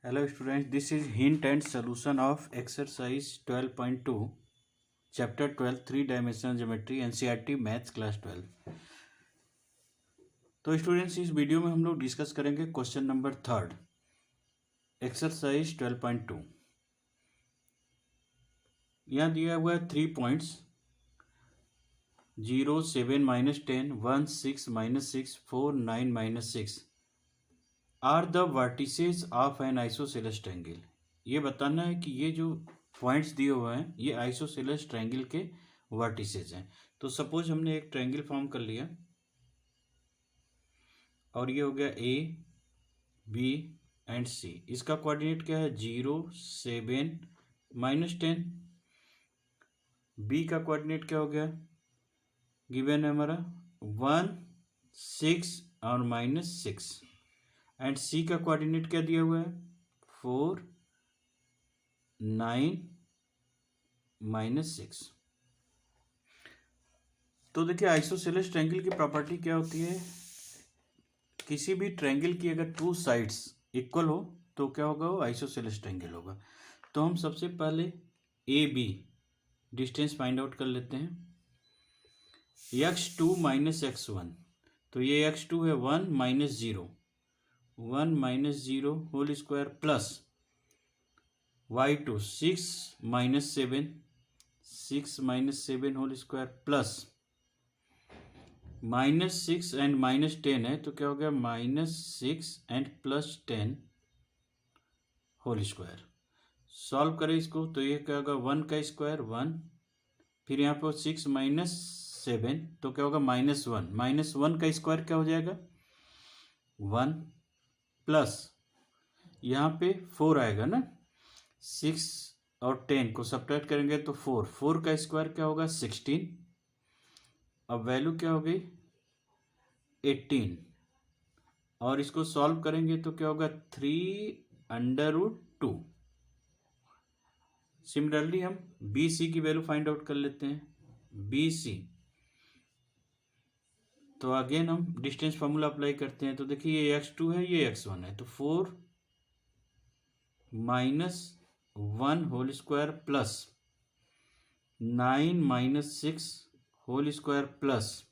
Hello students, this is hint and solution of exercise 12.2 chapter 12 3 dimensional geometry NCERT maths class 12। तो students इस video में हम लोग discuss करेंगे क्वेश्चन नंबर 3 एक्सरसाइज 12.2। यहाँ दिया हुआ है 3 points 0, 7, -10, 1, 6, -6, 4, 9, -6 are the vertices of an isosceles triangle. ये बताना है कि ये जो पॉइंट्स दिए हुए हैं ये आइसोसेलेस ट्रायंगल के वर्टिसेज हैं। तो सपोज हमने एक ट्रायंगल फॉर्म कर लिया और ये हो गया ए बी एंड सी। इसका कोऑर्डिनेट क्या है 0, 7, -10। बी का कोऑर्डिनेट क्या हो गया गिवन है हमारा 1, 6 और -6 एंड सी का कोऑर्डिनेट क्या दिया हुआ है 4, 9, -6। तो देखिए आइसोसेलेस ट्रायंगल की प्रॉपर्टी क्या होती है, किसी भी ट्रायंगल की अगर 2 साइड्स इक्वल हो तो क्या होगा वो आइसोसेलेस ट्रायंगल होगा। तो हम सबसे पहले A B distance find out कर लेते हैं। x2 - x1, तो ये x2 है 1 - 0, 1 - 0 whole square plus y2 6 - 7, 6 - 7 whole square plus -6 and -10 है तो क्या हो गया -6 एंड +10 होल स्क्वायर। सॉल्व करें इसको तो ये क्या होगा 1 का स्क्वायर 1, फिर यहाँ पर 6 - 7 तो क्या होगा -1, -1 का स्क्वायर क्या हो जाएगा 1 प्लस यहाँ पे 4 आएगा ना, 6 और 10 को सब्ट्रैक्ट करेंगे तो 4 का स्क्वायर क्या होगा 16। अब वैल्यू क्या हो गई 18 और इसको सॉल्व करेंगे तो क्या होगा 3√2। सिमिलरली हम बी सी की वैल्यू फाइंड आउट कर लेते हैं। बी सी तो अगेन हम डिस्टेंस फार्मूला अप्लाई करते हैं। तो देखिए ये x2 है ये x1 है तो 4 - 1 whole square plus 9 - 6 whole square plus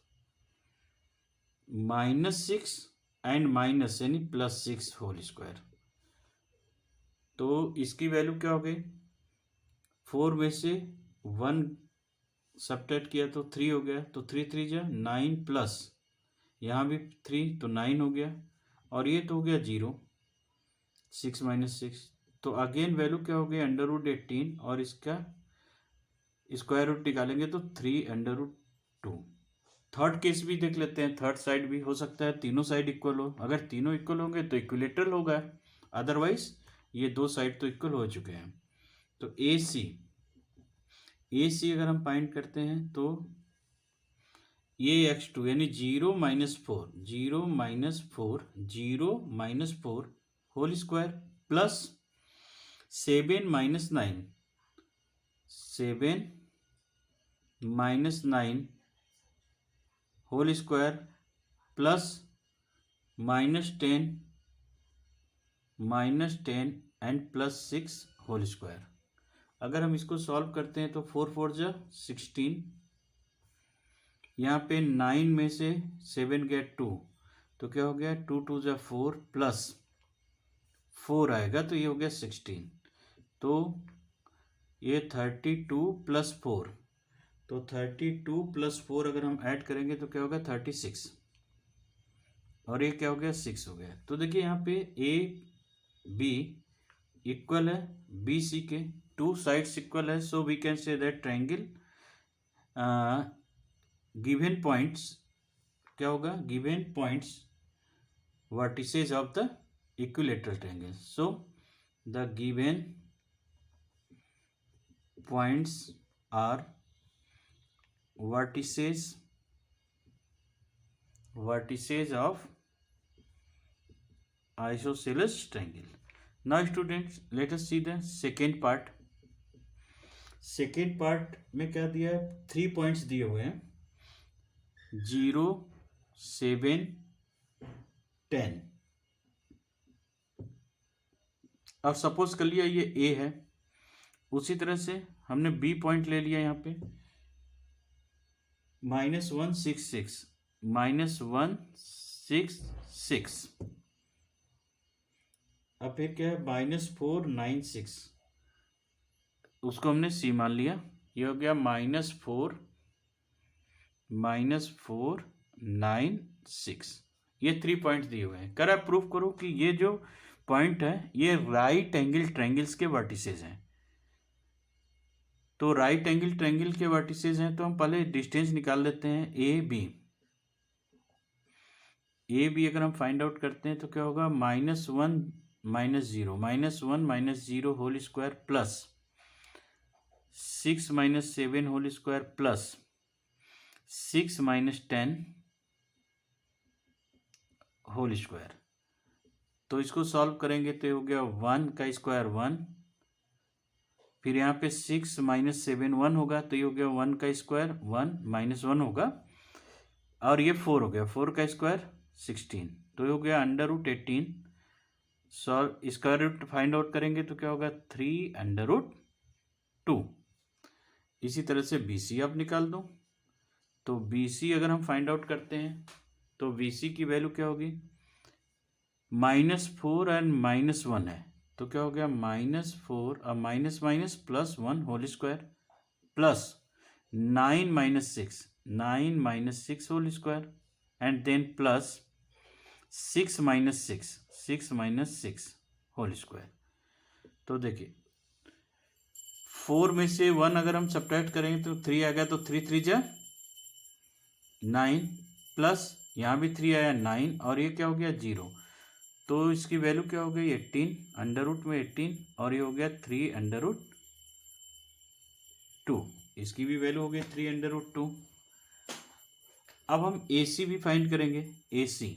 -6 and minus यानी +6 होल स्क्वायर। तो इसकी वैल्यू क्या हो गई 4 में से 1 सब्ट्रैक्ट किया तो 3 हो गया, तो 3 3 जा 9 प्लस यहाँ भी 3 तो 9 हो गया और ये तो हो गया 0, 6 - 6 तो अगेन वैल्यू क्या हो गई √18 और इसका स्क्वायर रूट निकालेंगे तो 3√2। थर्ड केस भी देख लेते हैं, थर्ड साइड भी हो सकता है तीनों साइड इक्वल हो। अगर तीनों इक्वल होंगे तो इक्विलेटरल होगा, अदरवाइज ये 2 साइड तो इक्वल हो चुके हैं। तो ए सी अगर हम फाइंड करते हैं तो ये x2 यानी 0 - 4, 0 - 4, 0 - 4 whole square plus 7 - 9, 7 - 9 whole square plus -10 and +6 whole square. अगर हम इसको सॉल्व करते हैं तो 4 4 जा 16, यहाँ पे 9 में से 7 गया 2 तो क्या हो गया 2 2 जा 4 प्लस 4 आएगा तो ये हो गया 16। तो ये 32 + 4, तो 32 + 4 अगर हम ऐड करेंगे तो क्या होगा 36 और ये क्या हो गया 6 हो गया। तो देखिए यहाँ पे ए बी इक्वल है बी सी के, 2 साइड्स इक्वल है, so we can say that triangle given points क्या होगा given points vertices of the equilateral triangle. So the given points are vertices of isosceles triangle. Now students let us see the second part. Second part में क्या दिया है 3 points दिए हुए हैं 0, 7, 10। अब सपोज कर लिया ये ए है, उसी तरह से हमने बी पॉइंट ले लिया यहाँ पे -166 -166। अब फिर क्या है -496, उसको हमने सी मान लिया। ये हो गया -496। ये 3 पॉइंट दिए हुए हैं। कर प्रूफ करो कि ये जो पॉइंट है ये राइट एंगल ट्रायंगल्स के वर्टिसेस हैं। तो राइट एंगल ट्रायंगल के वर्टिसेस हैं तो हम पहले डिस्टेंस निकाल लेते हैं ए बी अगर हम फाइंड आउट करते हैं तो क्या होगा -1 -0 -1 whole square plus 6 -7 whole square plus 6 -10 whole square. तो इसको सॉल्व करेंगे तो हो गया 1 का स्क्वायर 1, फिर यहाँ पे 6 -7 1 होगा तो ये हो गया 1 का स्क्वायर 1 -1 होगा, और ये 4 हो गया 4 का स्क्वायर 16, तो ये हो गया √18। Solve square root find out करेंगे तो क्या होगा 3√2। इसी तरह से BC आप निकाल दो। तो BC अगर हम फाइंड आउट करते हैं तो BC की वैल्यू क्या होगी, -4 एंड -1 है तो क्या हो गया -4 और minus plus 1 whole square plus 9 - 6 whole square and then plus 6 - 6 whole square. तो देखिए 4 में से 1 अगर हम सब्ट्रैक्ट करेंगे तो 3 आएगा, तो 3 3 जा 9 प्लस यहाँ भी 3 आया 9 और ये क्या हो गया 0, तो इसकी वैल्यू क्या हो गई 18 अंडर रूट में 18 और ये हो गया 3√2। इसकी भी वैल्यू हो गई 3√2। अब हम AC भी फाइंड करेंगे। AC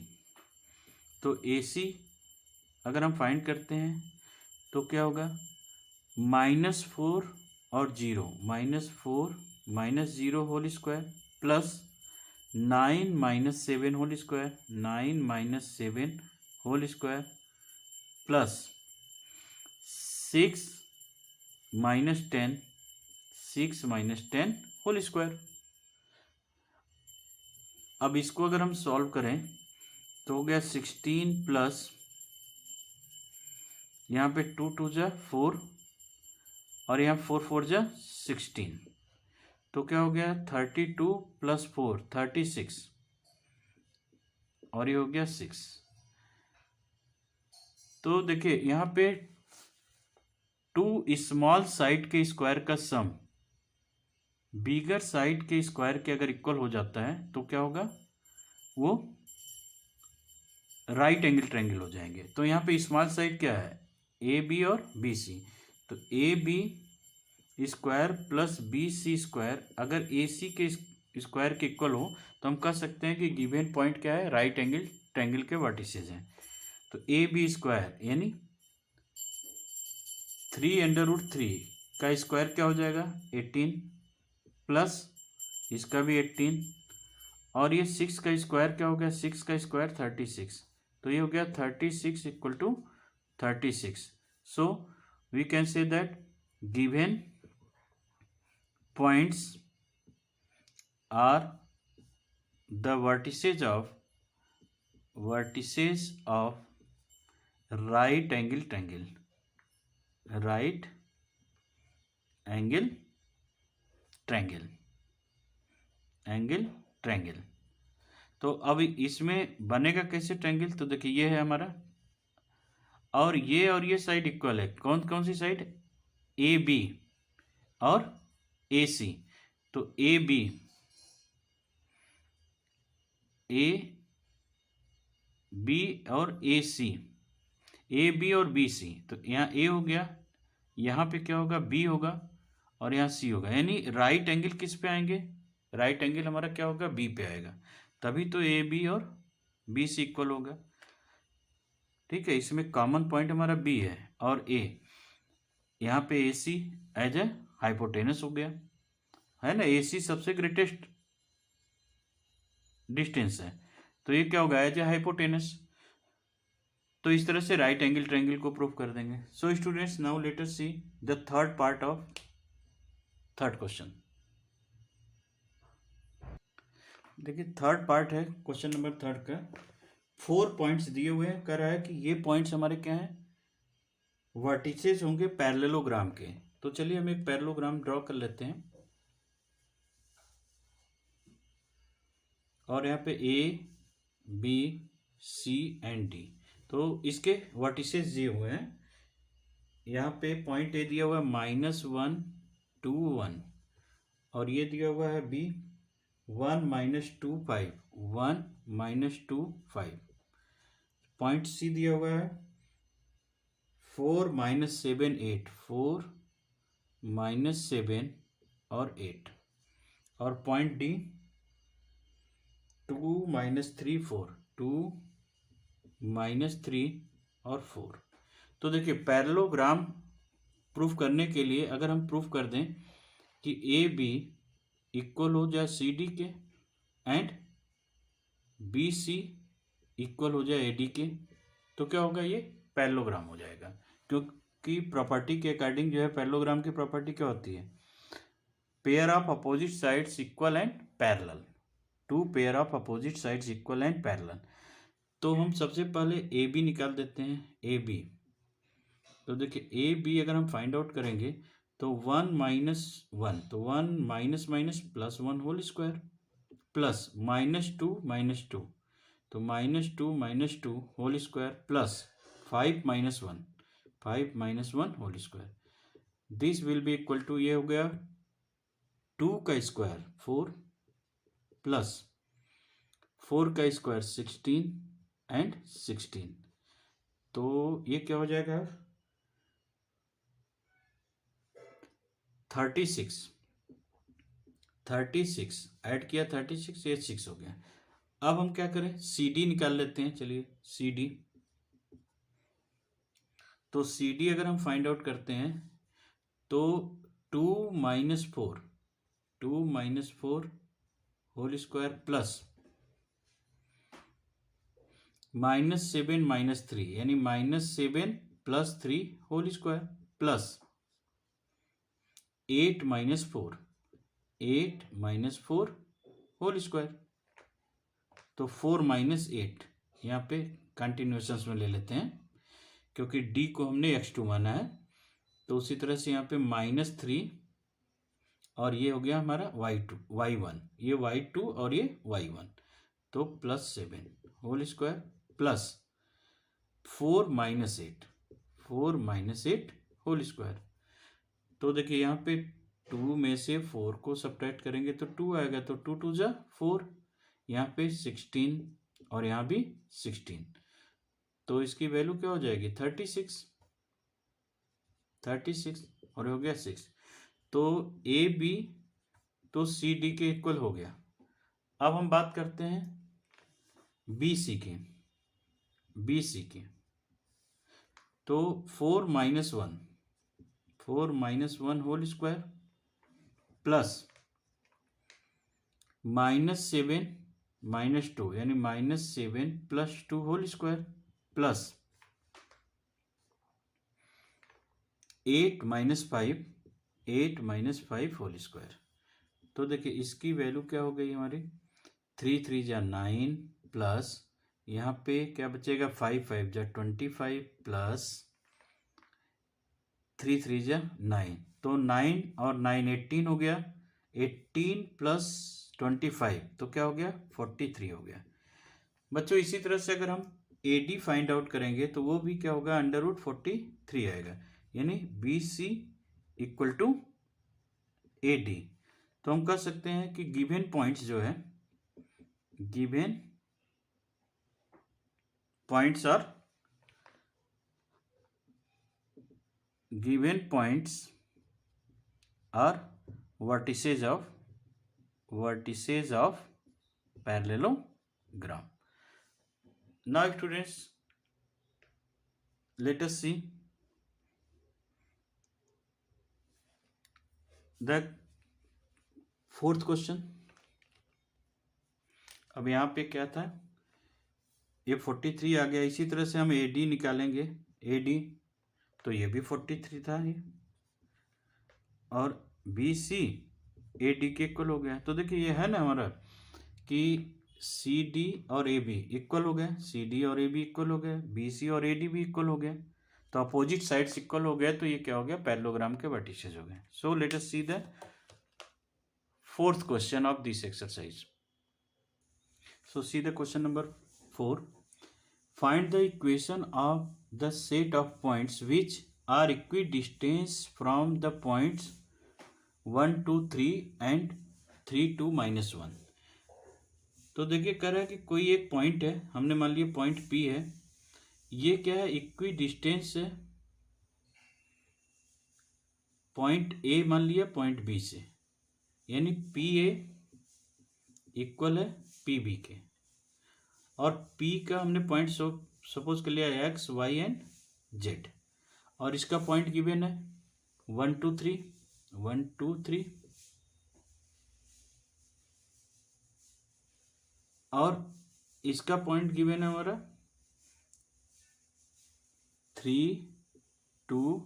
तो AC अगर हम फाइंड करते हैं तो क्या होगा -4 और 0 -4 - 0 whole square plus 9 - 7 whole square 9 - 7 whole square plus 6 - 10 whole square. अब इसको अगर हम सॉल्व करें तो हो गया 16 प्लस यहाँ पे 2 2 जा 4 और यहाँ 4 4 जा 16, तो क्या हो गया 32 + 4 36 और ये हो गया 6। तो देखिए यहाँ पे 2 स्मॉल साइड के स्क्वायर का सम बिगर साइड के स्क्वायर के अगर इक्वल हो जाता है तो क्या होगा, वो राइट एंगल ट्रायंगल हो जाएंगे। तो यहाँ पे स्मॉल साइड क्या है AB और BC, तो AB square plus BC square अगर AC के स्क्वायर के इक्वल हो तो हम कह सकते हैं कि गिवन पॉइंट क्या है, राइट एंगल ट्रायंगल के वर्टिसेस हैं। तो AB स्क्वायर यानी 3√3 का स्क्वायर क्या हो जाएगा 18 प्लस इसका भी 18 और ये 6 का स्क्वायर क्या हो गया 6 का स्क्वायर 36, तो ये हो गया 36 = 36। So we can say that given points are the vertices of right angle triangle। तो अब इसमें बनेगा कैसे ट्रायंगल, तो देखिए ये है हमारा और ये साइड इक्वल है, कौन कौन सी साइड AB और AC। तो AB और AC AB और BC, तो यहाँ A हो गया, यहाँ पे क्या होगा B होगा और यहाँ C होगा, यानी राइट एंगल किस पे आएंगे, राइट एंगल हमारा क्या होगा B पे आएगा, तभी तो AB और BC इक्वल होगा। ठीक है, इसमें कॉमन पॉइंट हमारा B है और A, यहाँ पे AC एज ए हाइपोटेनस हो गया है ना, AC सबसे ग्रेटेस्ट डिस्टेंस है तो ये क्या होगा एज ए हाइपोटेनस। तो इस तरह से राइट एंगल ट्रायंगल को प्रूव कर देंगे। सो students, now let us see the third part of third question. देखिए थर्ड पार्ट है क्वेश्चन नंबर थर्ड का। 4 पॉइंट्स दिए हुए हैं, कह रहा है कि ये पॉइंट्स हमारे क्या हैं, वर्टिसेस होंगे पैरेललोग्राम के। तो चलिए हम एक पैरेललोग्राम ड्रॉ कर लेते हैं और यहाँ पे A B C and D, तो इसके वर्टिसेस दिए हुए हैं। यहाँ पे पॉइंट ए दिया हुआ है -1 2 1, और ये दिया हुआ है बी 1 -2 5 1 -2 5। पॉइंट सी दिया हुआ है 4 -7 8 4 -7 और 8, और पॉइंट डी 2 -3 4 2 -3 और 4। तो देखिए पैरेललोग्राम प्रूफ करने के लिए अगर हम प्रूफ कर दें कि ए बी इक्वल हो जाए सी डी के एंड बी सी इक्वल हो जाए ए डी के, तो क्या होगा, ये पैरेललोग्राम हो जाएगा। क्योंकि प्रॉपर्टी के अकॉर्डिंग जो है पैरेललोग्राम की प्रॉपर्टी क्या होती है, pair of opposite sides equal and parallel, two pair of opposite sides equal and parallel. तो हम सबसे पहले ए बी निकाल देते हैं, ए बी। तो देखिए ए बी अगर हम फाइंड आउट करेंगे तो 1 -1, तो 1 minus plus 1 whole square plus -2 तो -2 whole square plus 5 -1 whole square. This will be equal to, ये हो गया 2 का स्क्वायर 4 प्लस 4 का स्क्वायर 16 एंड 16, तो ये क्या हो जाएगा 36 ऐड किया 36, ये 6 हो गया। अब हम क्या करें, सी डी निकाल लेते हैं। चलिए सी डी, तो सी डी अगर हम फाइंड आउट करते हैं तो 2 -4 होल स्क्वायर प्लस -7 -3 यानी -7 + 3 whole square plus 8 -4 whole square. तो 4 -8 यहाँ पे कंटिन्यूएशंस में ले लेते हैं क्योंकि डी को हमने x2 माना है। तो उसी तरह से यहाँ पे -3 और ये हो गया हमारा y1, ये y2 और ये y1, तो +7 whole square plus 4 -8 whole square. तो देखिए यहाँ पे 2 में से 4 को सब्ट्रैक्ट करेंगे तो 2 आएगा, तो 2 2 जा 4, यहाँ पे 16 और यहाँ भी 16, तो इसकी वैल्यू क्या हो जाएगी 36 और हो गया 6। तो ए बी तो सी डी के इक्वल हो गया। अब हम बात करते हैं बी सी की। तो 4 -1 होल स्क्वायर प्लस -7 -2 यानी -7 + 2 whole square plus 8 -5 whole square. तो देखिए इसकी वैल्यू क्या हो गई हमारी 3 3 जा 9 प्लस यहाँ पे क्या बचेगा 5 5 जा 25 प्लस 3 3 जा 9, तो 9 और 9 18 हो गया, 18 + 25 तो क्या हो गया 43 हो गया। बच्चों इसी तरह से अगर हम ए डी फाइंड आउट करेंगे तो वो भी क्या होगा √43 आएगा, यानी B C equal to A D. तो हम कह सकते हैं कि गिवन पॉइंट्स जो है, given points are vertices of parallelogram. Now students, let us see the fourth question। अब यहाँ पे क्या था, ये 43 आ गया। इसी तरह से हम AD निकालेंगे, AD तो ये भी 43 था ये, और BC AD के इक्वल हो गया। तो देखिए ये है ना हमारा कि CD और AB इक्वल हो गए, CD और AB इक्वल हो गए, BC और AD भी इक्वल हो गए, तो अपोजिट साइड्स इक्वल हो गए, तो ये क्या हो गया, पैरेललोग्राम के वर्टिसेस हो गए। So let us see the fourth question of this exercise. So see the question number 4. Find the equation of the set of points which are equidistant from the points 1 2 3 and 3 2 -1. तो देखिए कह रहा है कि कोई एक पॉइंट है, हमने मान लिया पॉइंट P है, ये क्या है, इक्विडिस्टेंस है पॉइंट A मान लिया पॉइंट B से, यानी PA इक्वल है PB के, और P का हमने पॉइंट सपोज कर लिया X Y एंड Z, और इसका पॉइंट गिवन है 1 2 3 1 2 3, और इसका पॉइंट गिवन है हमारा 3 2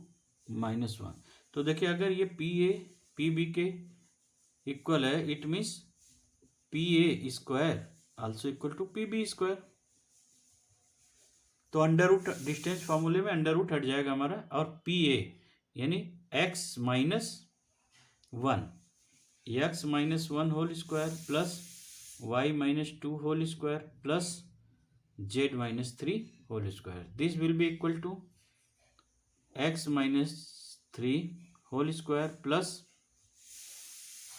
-1। तो देखिए अगर ये PA PB के इक्वल है, it means PA square also equal to PB square. तो अंडर रूट डिस्टेंस फॉर्मूले में अंडर रूट हट जाएगा हमारा, और PA यानी x -1 whole square plus y -2 whole square plus z -3 whole square, this will be equal to x -3 whole square plus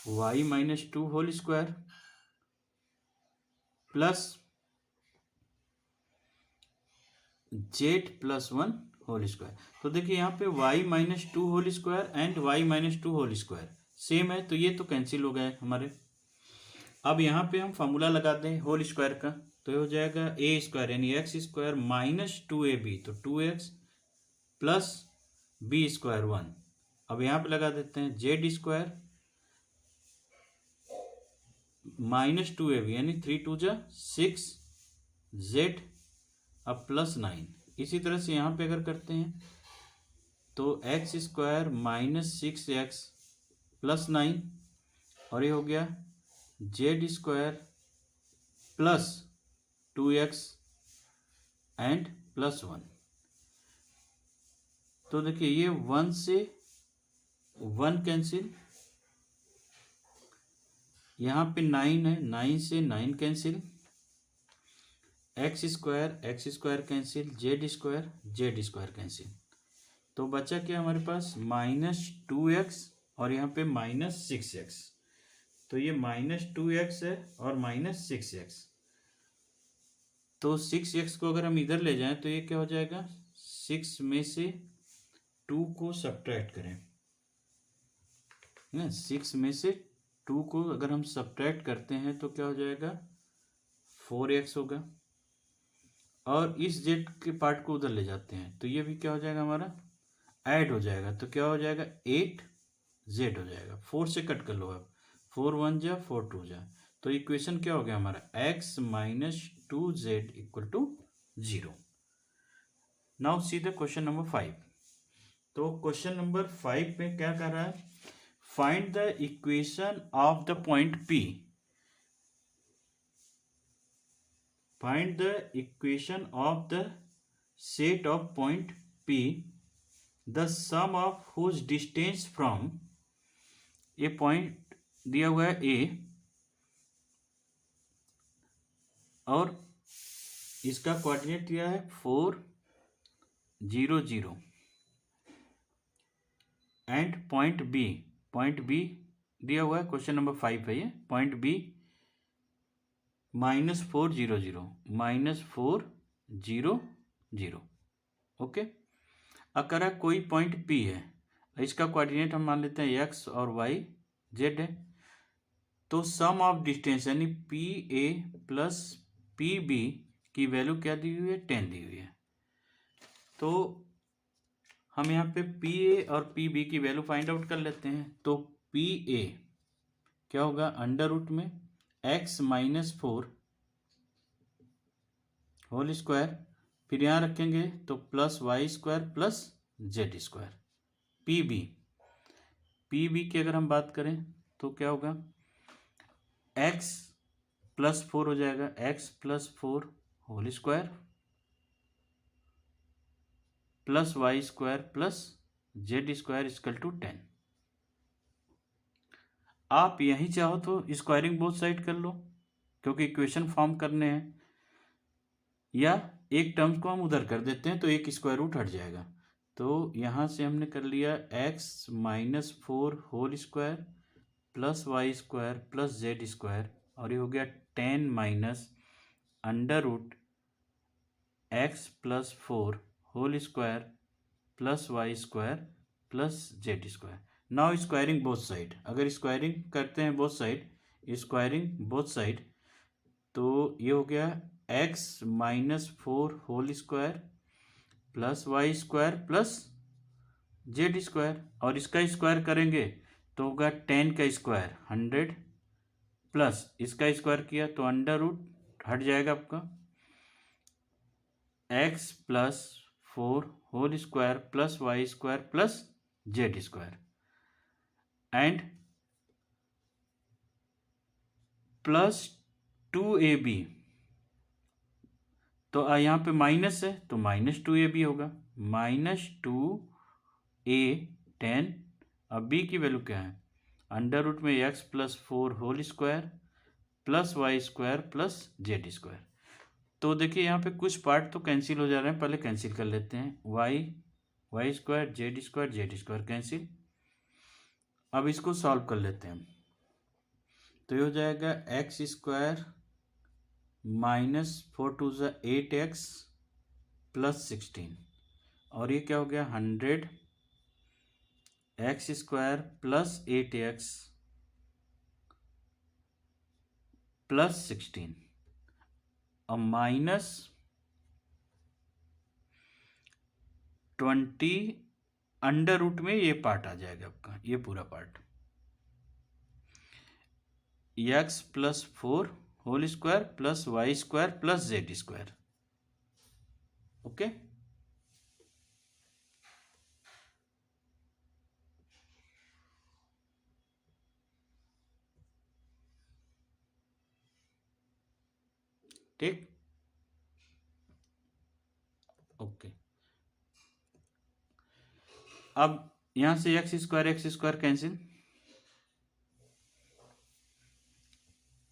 y -2 whole square plus z +1 whole square. तो देखिए यहाँ पे y -2 whole square and y -2 whole square same है, तो ये तो cancel हो गए हमारे। अब यहाँ पे हम फॉर्मूला लगा दें होल स्क्वायर का, तो ये हो जाएगा a स्क्वायर यानी x स्क्वायर -2ab, तो 2x प्लस b स्क्वायर 1। अब यहाँ पे लगा देते हैं z स्क्वायर -2ab यानी 3 2 जा 6 z अब +9। इसी तरह से यहाँ पे अगर करते हैं तो x स्क्वायर -6x +9, और ये हो गया z square plus 2x and +1। तो देखिए ये 1 से 1 कैंसिल, यहाँ पे 9 है, 9 से 9 cancel, x square cancel, z square cancel, तो बचा क्या हमारे पास -2x और यहाँ पे -6x। तो ये -2x है और -6x, तो 6x को अगर हम इधर ले जाएं तो ये क्या हो जाएगा, 6 में से 2 को सब्ट्रैक्ट करें ना, 6 में से 2 को अगर हम सब्ट्रैक्ट करते हैं तो क्या हो जाएगा 4x होगा, और इस z के पार्ट को उधर ले जाते हैं तो ये भी क्या हो जाएगा हमारा ऐड हो जाएगा, तो क्या हो जाएगा 8z हो जाएगा। 4 से कट कर लो आप, 4 1 जा 4 2 जा, तो इक्वेशन क्या हो गया हमारा x -2z = 0। Now see the question number 5। तो क्वेश्चन नंबर 5 में क्या कर रहा है, find the equation of the point P। Find the equation of the set of point P, the sum of whose distance from a point दिया हुआ है A, और इसका कोऑर्डिनेट दिया है 4 0 0, एंड पॉइंट B दिया हुआ है, क्वेश्चन नंबर 5 है ये, पॉइंट B -4 0 0 -4 0 0। ओके, अगर कोई पॉइंट P है, इसका कोऑर्डिनेट हम मान लेते हैं x और y z है, तो सम ऑफ डिस्टेंस यानी PA प्लस PB की वैल्यू क्या दी हुई है 10 दी हुई है। तो हम यहाँ पे PA और PB की वैल्यू फाइंड आउट कर लेते हैं। तो PA क्या होगा, अंडर रूट में x -4 होल स्क्वायर, फिर यहाँ रखेंगे तो plus Y square plus Z square. P B की अगर हम बात करें तो क्या होगा, एक्स प्लस 4 हो जाएगा, X plus 4 whole square plus Y square plus Z square equal to 10। आप यही चाहो तो स्क्वायरिंग बोथ साइड कर लो, क्योंकि इक्वेशन फॉर्म करने हैं, या एक टर्म्स को हम उधर कर देते हैं तो एक स्क्वायर रूट हट जाएगा। तो यहाँ से हमने कर लिया X minus 4 whole square plus Y square plus Z square, और ये हो गया 10 minus under root X plus 4 whole square plus Y square plus Z square. Now squaring both side, अगर स्क्वायरिंग करते हैं both side, squaring both side, तो ये हो गया X minus 4 whole square plus Y square plus Z square, और इसका square करेंगे तो होगा 10 का स्क्वायर 100 प्लस इसका स्क्वायर किया तो अंडर रूट हट जाएगा आपका, X plus 4 whole square plus Y square plus Z square and plus 2ab। तो यहाँ पे माइनस है तो माइनस 2ab होगा, माइनस 2a 10। अब b की वैल्यू क्या है, अंडर रूट में X plus 4 whole square plus Y square plus Z square. तो देखिए यहाँ पे कुछ पार्ट तो कैंसिल हो जा रहे हैं, पहले कैंसिल कर लेते हैं, Y square Z square cancel. अब इसको सॉल्व कर लेते हैं, तो ये हो जाएगा एक्स स्क्वायर माइनस 4 टू ज़ा 8x प्लस 16, और ये क्या हो गया 100 x square plus 8x plus 16 और माइनस 20 अंडर रूट में ये पार्ट आ जाएगा आपका, ये पूरा part X plus 4 whole square plus Y square plus Z square. Okay, ठीक, ओके। अब यहां से एक्स स्क्वायर कैंसिल,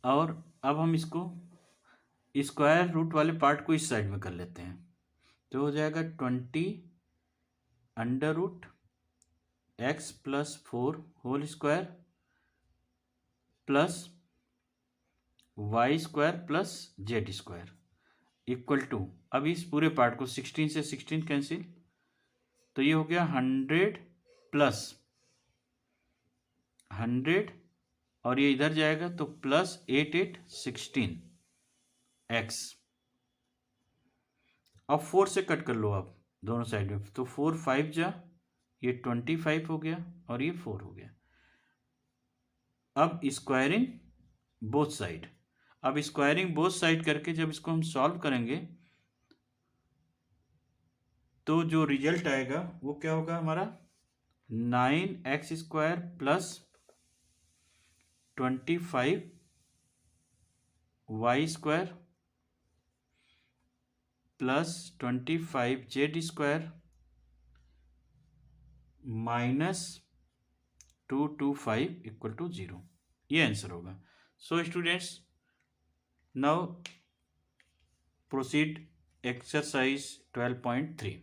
और अब हम इसको स्क्वायर रूट वाले पार्ट को इस साइड में कर लेते हैं, तो हो जाएगा 20 under root X plus 4 whole square plus Y square plus Z square equal to, अब इस पूरे पार्ट को 16 से 16 कैंसिल, तो ये हो गया 100 प्लस 100, और ये इधर जाएगा तो प्लस 8 एक्स। अब 4 से कट कर लो आप दोनों साइड में, तो 4 5 जा, ये 25 हो गया और ये 4 हो गया। अब स्क्वायरिंग बोथ साइड, अब स्क्वायरिंग बोथ साइड करके जब इसको हम सॉल्व करेंगे तो जो रिजल्ट आएगा वो क्या होगा हमारा, 9x square plus 25 Y square plus 25 Z square minus 225 equal to 0, ये आंसर होगा। So students, now proceed exercise 12.3।